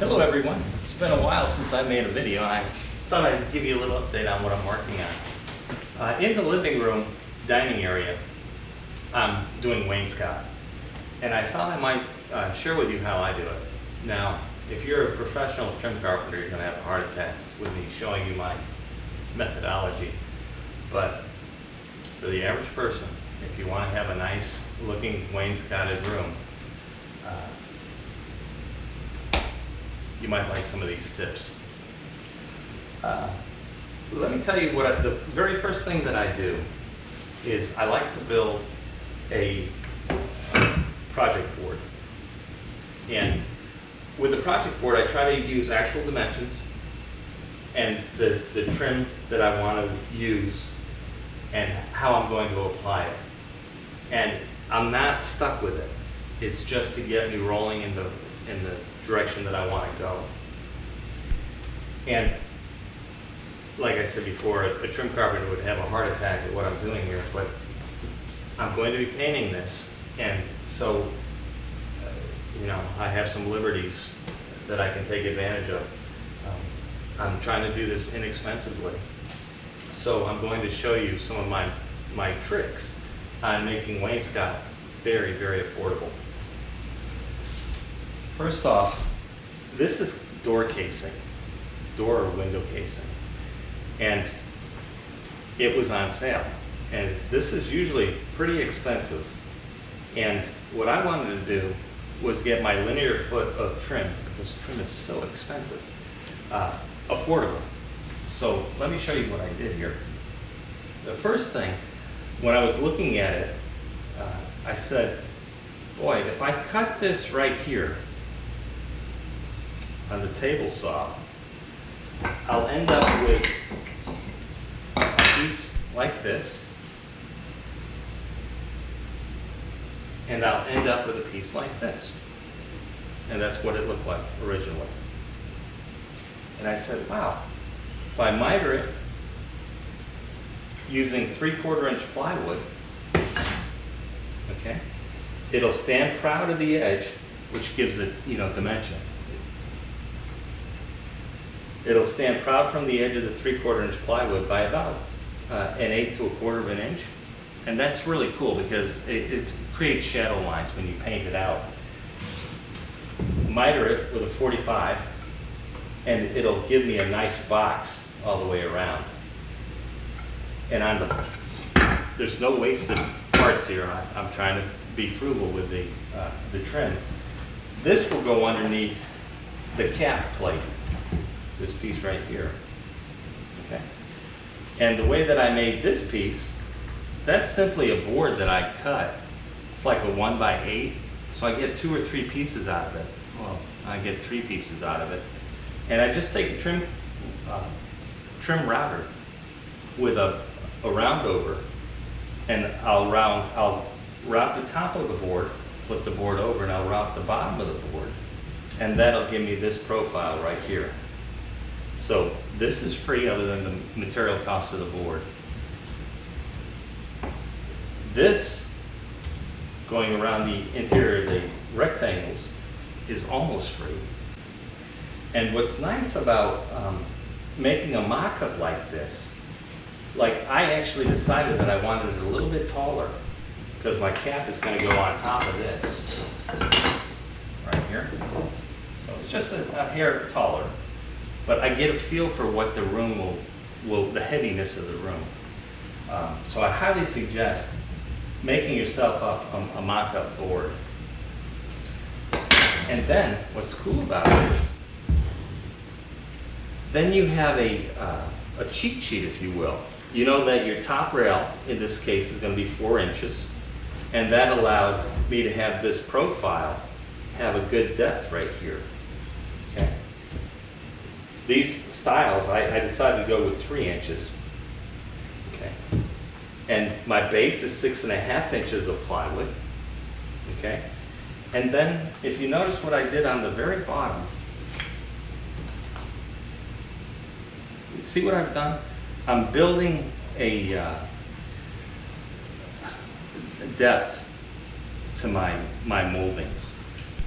Hello everyone. It's been a while since I made a video. I thought I'd give you a little update on what I'm working on. In the living room dining area, I'm doing wainscot. And I thought I might share with you how I do it. Now, if you're a professional trim carpenter, you're going to have a heart attack with me showing you my methodology. But for the average person, if you want to have a nice looking wainscoted room, you might like some of these tips. Let me tell you what the very first thing that I do is I like to build a project board. And with the project board, I try to use actual dimensions and the trim that I want to use and how I'm going to apply it. And I'm not stuck with it. It's just to get me rolling in the direction that I want to go. And like I said before, a trim carpenter would have a heart attack at what I'm doing here, but I'm going to be painting this, and so I have some liberties that I can take advantage of. I'm trying to do this inexpensively, so I'm going to show you some of my tricks on making wainscot very, very affordable. First off, this is door casing, door or window casing, and it was on sale. And this is usually pretty expensive. And what I wanted to do was get my linear foot of trim, because trim is so expensive, affordable. So let me show you what I did here. The first thing, when I was looking at it, I said, boy, if I cut this right here on the table saw, I'll end up with a piece like this, and I'll end up with a piece like this. And that's what it looked like originally. And I said, wow, if I miter it using 3/4 inch plywood, okay, it'll stand proud of the edge, which gives it, dimension. It'll stand proud from the edge of the 3/4 inch plywood by about 1/8 to 1/4 of an inch. And that's really cool because it creates shadow lines when you paint it out. Miter it with a 45, and it'll give me a nice box all the way around. And there's no wasted parts here. I'm trying to be frugal with the trim. This will go underneath the cap plate, this piece right here. Okay. And the way that I made this piece, that's simply a board that I cut. It's like a 1x8, so I get 2 or 3 pieces out of it. Well, I get 3 pieces out of it. And I just take a trim router with a round over, and I'll route the top of the board, flip the board over, and I'll route the bottom of the board. And that'll give me this profile right here. So this is free other than the material cost of the board. This, going around the interior of the rectangles, is almost free. And what's nice about making a mock-up like this, like I actually decided that I wanted it a little bit taller because my cap is going to go on top of this, right here. So it's just a hair taller. But I get a feel for what the room the heaviness of the room. So I highly suggest making yourself up a mock-up board. And then what's cool about it is, then you have a cheat sheet, if you will. You know that your top rail, in this case, is going to be 4 inches. And that allowed me to have this profile have a good depth right here. Okay. These styles, I decided to go with 3 inches. Okay. And my base is 6.5 inches of plywood. Okay. And then, if you notice what I did on the very bottom, see what I've done? I'm building a depth to my moldings.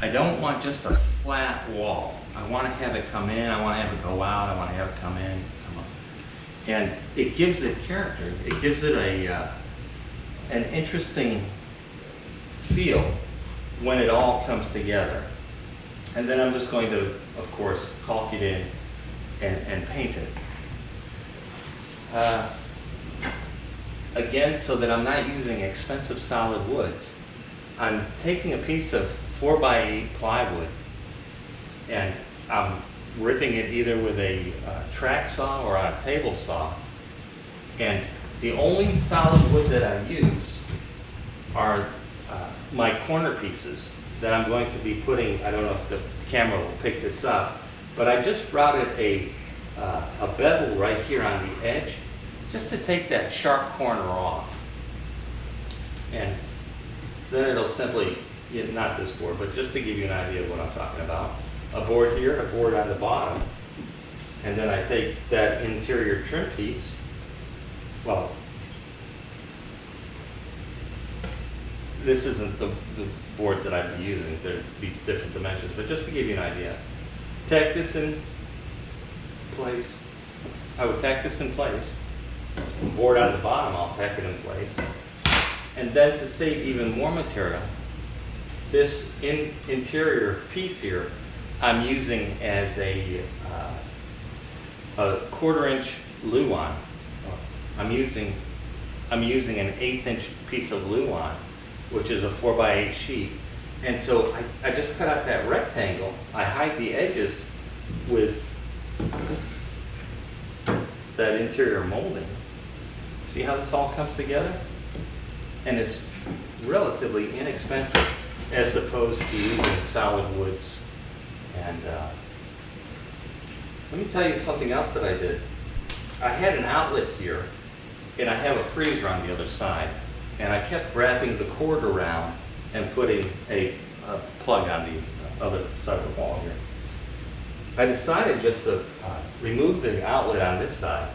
I don't want just a flat wall. I want to have it come in, I want to have it go out, I want to have it come in, come up. And it gives it character. It gives it an interesting feel when it all comes together. And then I'm just going to, of course, caulk it in and paint it. Again, so that I'm not using expensive solid woods, I'm taking a piece of 4x8 plywood and I'm ripping it either with a track saw or a table saw. And the only solid wood that I use are my corner pieces that I'm going to be putting. I don't know if the camera will pick this up, but I just routed a bevel right here on the edge just to take that sharp corner off. And then it'll simply, not this board, but just to give you an idea of what I'm talking about. A board here, a board on the bottom, and then I take that interior trim piece. Well, this isn't the boards that I'd be using, there'd be different dimensions, but just to give you an idea. Tack this in place. I would tack this in place. Board on the bottom, I'll tack it in place. And then to save even more material, this interior piece here, I'm using as a 1/4-inch luan. I'm using an 1/8-inch piece of luan, which is a 4x8 sheet. And so I just cut out that rectangle. I hide the edges with that interior molding. See how this all comes together? And it's relatively inexpensive as opposed to using solid woods. And let me tell you something else that I did. I had an outlet here, and I have a freezer on the other side. And I kept wrapping the cord around and putting a plug on the other side of the wall here. I decided just to remove the outlet on this side,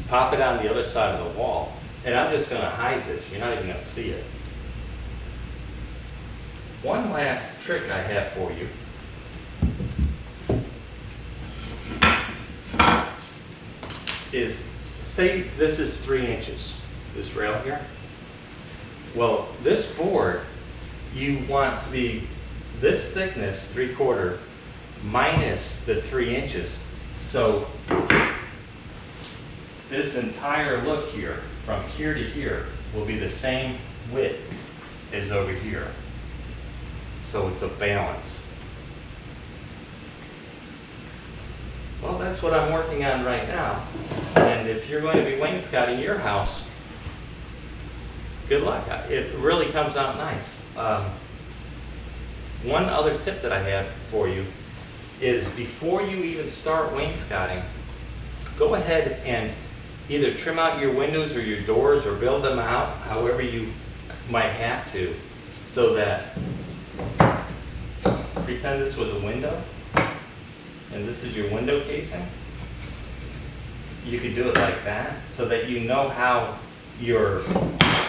pop it on the other side of the wall, and I'm just going to hide this. You're not even going to see it. One last trick I have for you is, say this is 3 inches, this rail here. Well, this board, you want to be this thickness, 3/4, minus the 3 inches. So this entire look here, from here to here, will be the same width as over here. So it's a balance. Well, that's what I'm working on right now. And if you're going to be wainscoting your house, good luck. It really comes out nice. One other tip that I have for you is, before you even start wainscoting, go ahead and either trim out your windows or your doors, or build them out however you might have to, so that, pretend this was a window and this is your window casing. You could do it like that, so that you know how your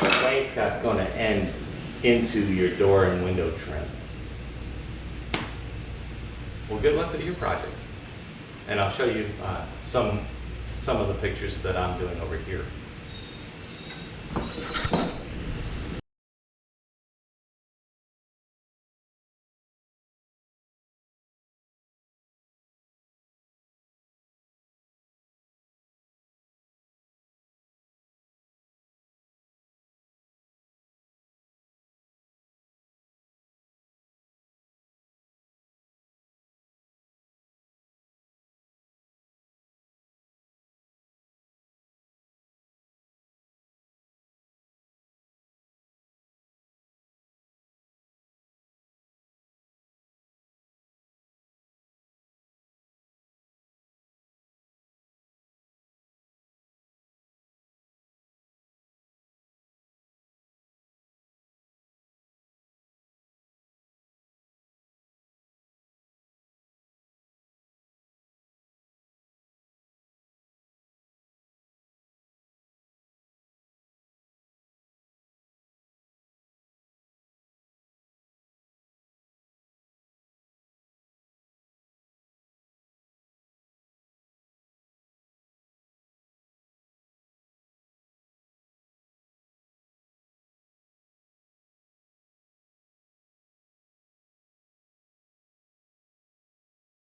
wainscot's going to end into your door and window trim. Well, good luck with your project, and I'll show you some of the pictures that I'm doing over here.